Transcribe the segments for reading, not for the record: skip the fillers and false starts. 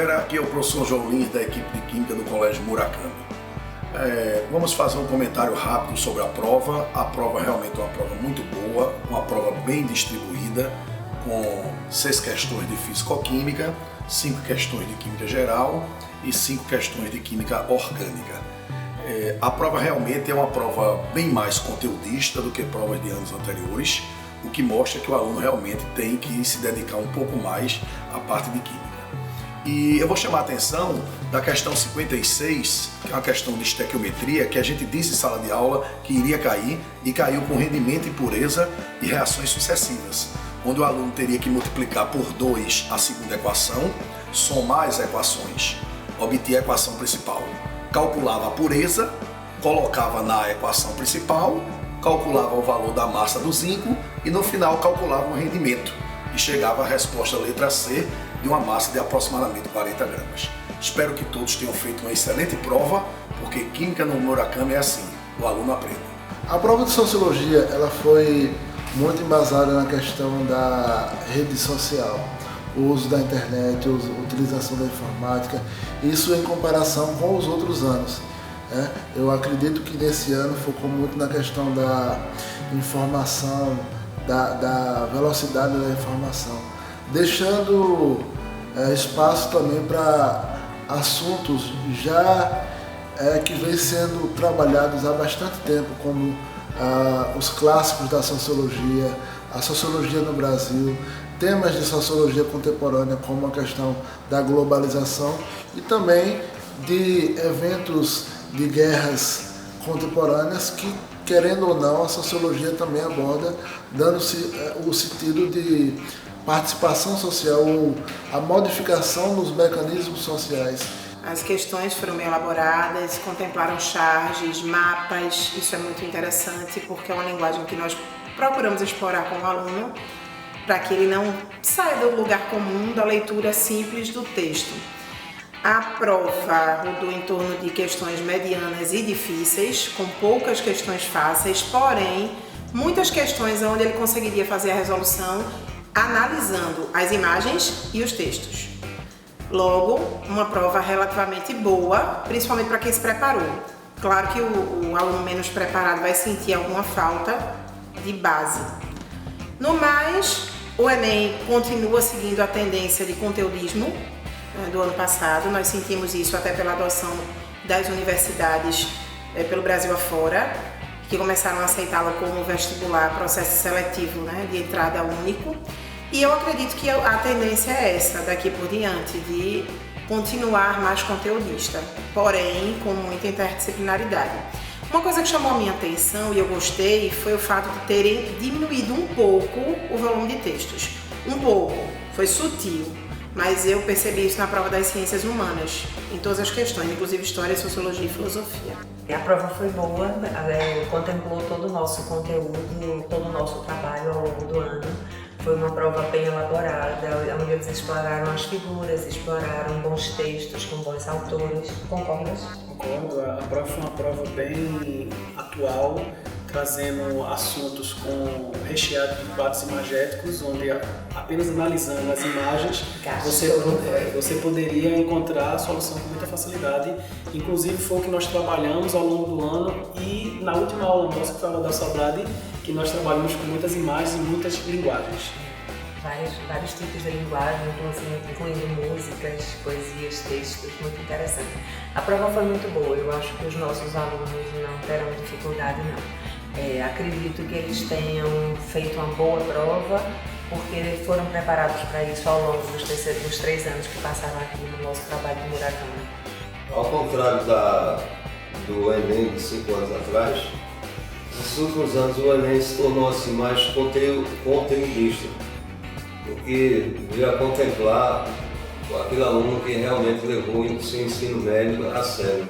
galera, aqui é o professor João Lins da equipe de Química do Colégio Murakami. Vamos fazer um comentário rápido sobre a prova. A prova realmente é uma prova muito boa, uma prova bem distribuída, com 6 questões de Físico-Química, 5 questões de Química Geral e 5 questões de Química Orgânica. A prova realmente é uma prova bem mais conteudista do que provas de anos anteriores, o que mostra que o aluno realmente tem que se dedicar um pouco mais à parte de Química. E eu vou chamar a atenção da questão 56, que é uma questão de estequiometria, que a gente disse em sala de aula que iria cair, e caiu com rendimento, impureza e reações sucessivas, onde o aluno teria que multiplicar por 2 a segunda equação, somar as equações, obter a equação principal. Calculava a pureza, colocava na equação principal, calculava o valor da massa do zinco e no final calculava o rendimento e chegava à resposta letra C de uma massa de aproximadamente 40 gramas. Espero que todos tenham feito uma excelente prova, porque Química no Murakami é assim, o aluno aprende. A prova de Sociologia ela foi muito embasada na questão da rede social, o uso da internet, a utilização da informática, isso em comparação com os outros anos. Eu acredito que nesse ano focou muito na questão da informação, da velocidade da informação, deixando espaço também para assuntos já que vêm sendo trabalhados há bastante tempo, como os clássicos da sociologia, a sociologia no Brasil, temas de sociologia contemporânea como a questão da globalização e também de eventos de guerras contemporâneas que, querendo ou não, a sociologia também aborda, dando-se o sentido de participação social ou a modificação dos mecanismos sociais. As questões foram bem elaboradas, contemplaram charges, mapas, isso é muito interessante porque é uma linguagem que nós procuramos explorar com o aluno para que ele não saia do lugar comum da leitura simples do texto. A prova rodou em torno de questões medianas e difíceis, com poucas questões fáceis, porém, muitas questões onde ele conseguiria fazer a resolução analisando as imagens e os textos. Logo, uma prova relativamente boa, principalmente para quem se preparou. Claro que o aluno menos preparado vai sentir alguma falta de base. No mais, o Enem continua seguindo a tendência de conteudismo do ano passado. Nós sentimos isso até pela adoção das universidades pelo Brasil afora, que começaram a aceitá-la como vestibular, processo seletivo, de entrada único. E eu acredito que a tendência é essa, daqui por diante, de continuar mais conteudista, porém com muita interdisciplinaridade. Uma coisa que chamou a minha atenção e eu gostei foi o fato de terem diminuído um pouco o volume de textos. Um pouco, foi sutil, mas eu percebi isso na prova das ciências humanas, em todas as questões, inclusive história, sociologia e filosofia. A prova foi boa, contemplou todo o nosso conteúdo, todo o nosso trabalho ao longo do ano. Foi uma prova bem elaborada, onde eles exploraram as figuras, exploraram bons textos com bons autores. Concordas? Concordo, a prova foi uma prova bem atual, trazendo assuntos recheados de quadros imagéticos, onde apenas analisando as imagens você poderia encontrar a solução com muita facilidade. Inclusive foi o que nós trabalhamos ao longo do ano e na última aula nossa, que foi a aula da saudade, que nós trabalhamos com muitas imagens e muitas linguagens. Vários tipos de linguagem, incluindo músicas, poesias, textos, muito interessante. A prova foi muito boa, eu acho que os nossos alunos não terão dificuldade não. Acredito que eles tenham feito uma boa prova, porque foram preparados para isso ao longo dos 3 anos que passaram aqui no nosso trabalho de Murakami. Ao contrário do Enem de 5 anos atrás, nos últimos anos o Enem se tornou assim, mais conteudista, porque veio a contemplar aquele aluno que realmente levou o seu ensino médio a sério.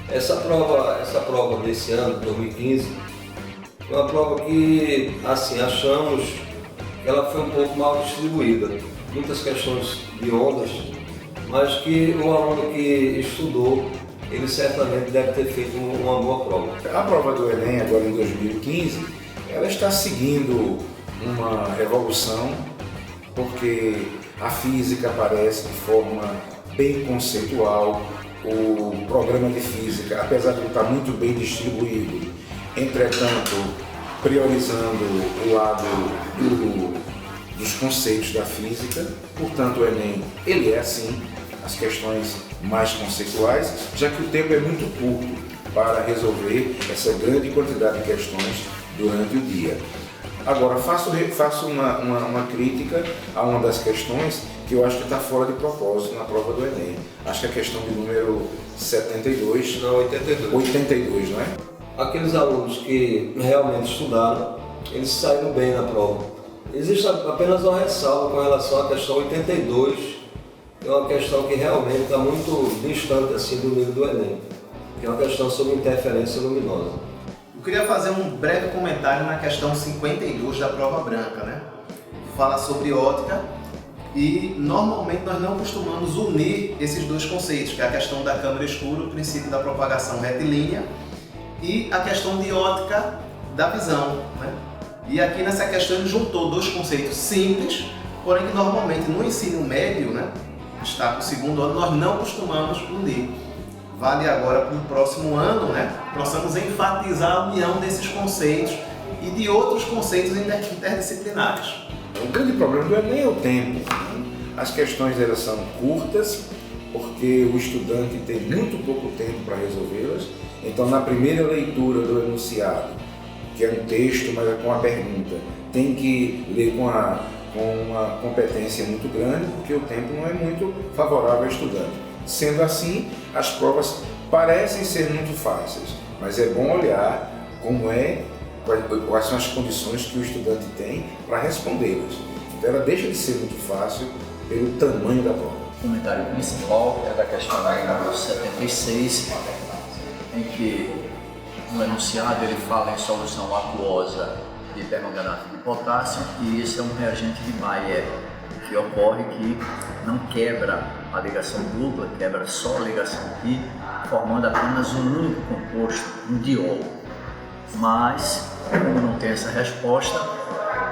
Essa prova desse ano, 2015, foi uma prova que, assim, achamos que ela foi um pouco mal distribuída. Muitas questões de ondas, mas que o aluno que estudou, ele certamente deve ter feito uma boa prova. A prova do Enem, agora em 2015, ela está seguindo uma evolução, porque A física aparece de forma bem conceitual. O programa de física, apesar de estar muito bem distribuído, entretanto, priorizando o lado dos conceitos da física, portanto o Enem ele é assim, as questões mais conceituais, já que o tempo é muito curto para resolver essa grande quantidade de questões durante o dia. Agora, faço uma crítica a uma das questões que eu acho que está fora de propósito na prova do Enem. Acho que é a questão de número 72. Não, 82. 82, não é? Aqueles alunos que realmente estudaram, eles saíram bem na prova. Existe apenas uma ressalva com relação à questão 82, que é uma questão que realmente está muito distante assim, do nível do Enem, que é uma questão sobre interferência luminosa. Eu queria fazer um breve comentário na questão 52 da prova branca, né? Fala sobre ótica e normalmente nós não costumamos unir esses dois conceitos, que é a questão da câmara escura, o princípio da propagação retilínea e a questão de ótica da visão, né? E aqui nessa questão ele juntou dois conceitos simples, porém que normalmente no ensino médio, né, está no segundo ano, nós não costumamos unir. Vale agora para o próximo ano, né, possamos enfatizar a união desses conceitos e de outros conceitos interdisciplinares. O grande problema do Enem é o tempo. As questões elas são curtas, porque o estudante tem muito pouco tempo para resolvê-las. Então, na primeira leitura do enunciado, que é um texto, mas é com a pergunta, tem que ler com uma competência muito grande, porque o tempo não é muito favorável ao estudante. Sendo assim, as provas parecem ser muito fáceis, mas é bom olhar quais são as condições que o estudante tem para respondê-las. Então ela deixa de ser muito fácil pelo tamanho da prova. O comentário principal é da questão número 76, em que no enunciado ele fala em solução aquosa de permanganato de potássio, e esse é um reagente de Mayer, que ocorre que não quebra a ligação dupla, quebra só a ligação pi, formando apenas um único composto, um diol. Mas, como não tem essa resposta,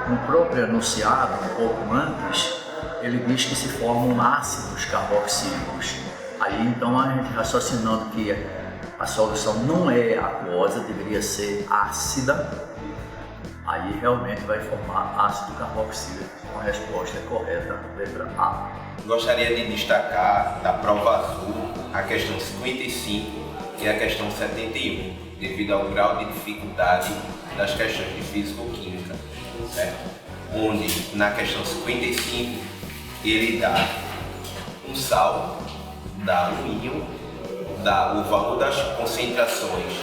no próprio enunciado, um pouco antes, ele diz que se formam ácidos carboxílicos. Aí então a gente raciocinando que a solução não é aquosa, deveria ser ácida, aí realmente vai formar ácido carboxílico. A resposta é correta, letra A. Gostaria de destacar da prova azul a questão 55 e a questão 71, devido ao grau de dificuldade das questões de físico-química, certo? Onde na questão 55 ele dá um sal, dá alumínio, dá o valor das concentrações,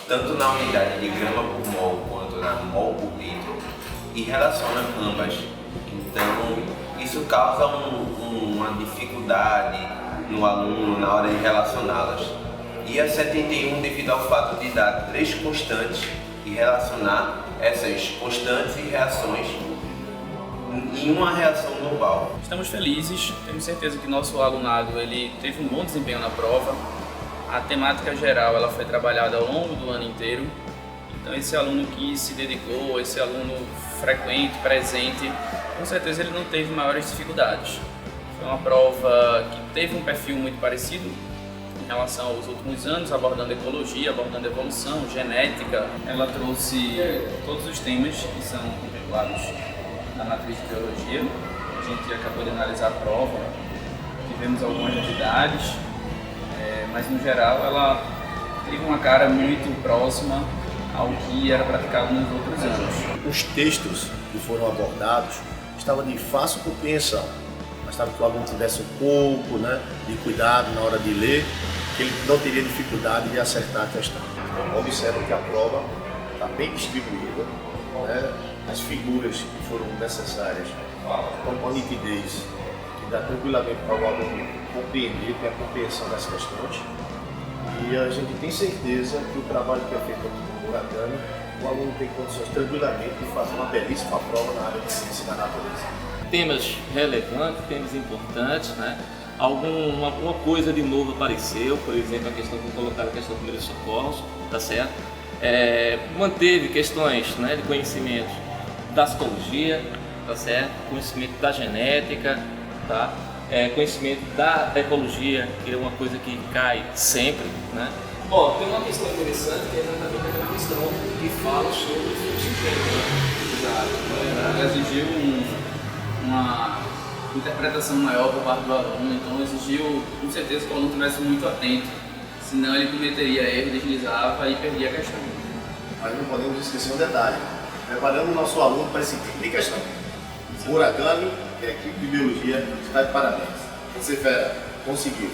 tanto na unidade de grama por mol quanto na mol por litro, e relaciona ambas. Então, isso causa uma dificuldade no aluno na hora de relacioná-las. E a 71 devido ao fato de dar 3 constantes e relacionar essas constantes e reações em uma reação global. Estamos felizes, temos certeza que nosso alunado ele teve um bom desempenho na prova. A temática geral ela foi trabalhada ao longo do ano inteiro. Então esse aluno que se dedicou, esse aluno frequente, presente, com certeza ele não teve maiores dificuldades. Foi uma prova que teve um perfil muito parecido em relação aos últimos anos, abordando ecologia, abordando evolução, genética. Ela trouxe todos os temas que são contemplados na matriz de biologia. A gente acabou de analisar a prova, tivemos algumas novidades, mas no geral ela teve uma cara muito próxima ao que era praticado nos outros anos. Os textos que foram abordados estavam de fácil compreensão, bastava que o aluno tivesse um pouco, de cuidado na hora de ler, que ele não teria dificuldade de acertar a questão. Então, observo que a prova está bem distribuída, as figuras que foram necessárias estão com a nitidez que dá tranquilamente para o aluno compreender, ter a compreensão das questões. E a gente tem certeza que o trabalho que é feito aqui no Murakami, o aluno tem condições tranquilamente de fazer uma belíssima prova na área de ciência da natureza. Temas relevantes, temas importantes, alguma coisa de novo apareceu, por exemplo, a questão que colocaram, a questão dos primeiros socorros, tá certo? Manteve questões de conhecimento da citologia, tá certo? Conhecimento da genética, tá? Conhecimento da ecologia, que é uma coisa que cai sempre, né? Bom, tem uma questão interessante que é exatamente aquela questão que fala sobre o fluxo Exato. Exigiu uma interpretação maior por parte do aluno, então exigiu com certeza que o aluno estivesse muito atento, senão ele cometeria erro, deslizava e perdia a questão. Mas não podemos esquecer um detalhe, preparando o nosso aluno para esse tipo de questão. Murakami, que é a equipe de biologia, está de parabéns. Você, fera, conseguiu.